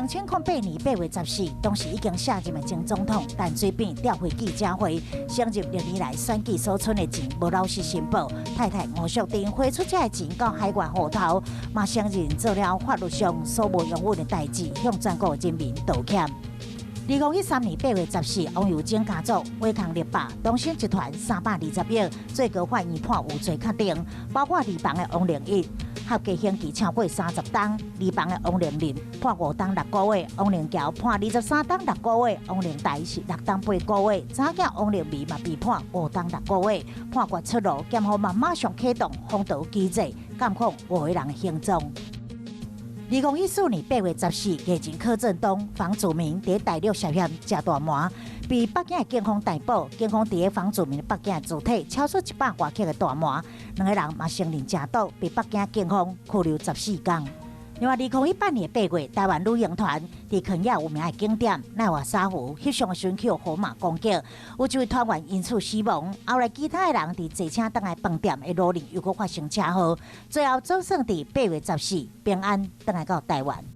2008年8月14，当时已经卸任的前总统，但随便调回记者会，承认6年来选举所存的钱无老实申报，太太吴淑珍汇出这钱到海外户头，嘛承认做了法律上所无用稳的代志，向全国人民道歉。2013年8月14，王友晶家族违抗立法，东升集团320亿，最高法院判有罪确定，包括二房的王玲一，合计刑期超过30档；二房的王玲林判5档6个月，王玲桥判23档6个月，王玲台是6档8个月，查囝王玲美嘛被判5档6个月，判决出炉，检方嘛马上启动封堵机制，监控5个人的行踪。2014年8月14，夜前柯震东、房祖名伫大陆涉嫌食大麻，被北京的警方逮捕。警方伫房祖名的北京主体超出100多克的大麻，两个人嘛承认食毒，被北京警方拘留14天。另外，2018年8月，台湾旅行团伫肯亚有名的景点奈瓦沙湖翕相的时去河马攻击，有一位团员因此死亡。后来其他的人伫坐车等来饭店的路上又搁发生车祸，最后总算伫8月14平安回来到台湾。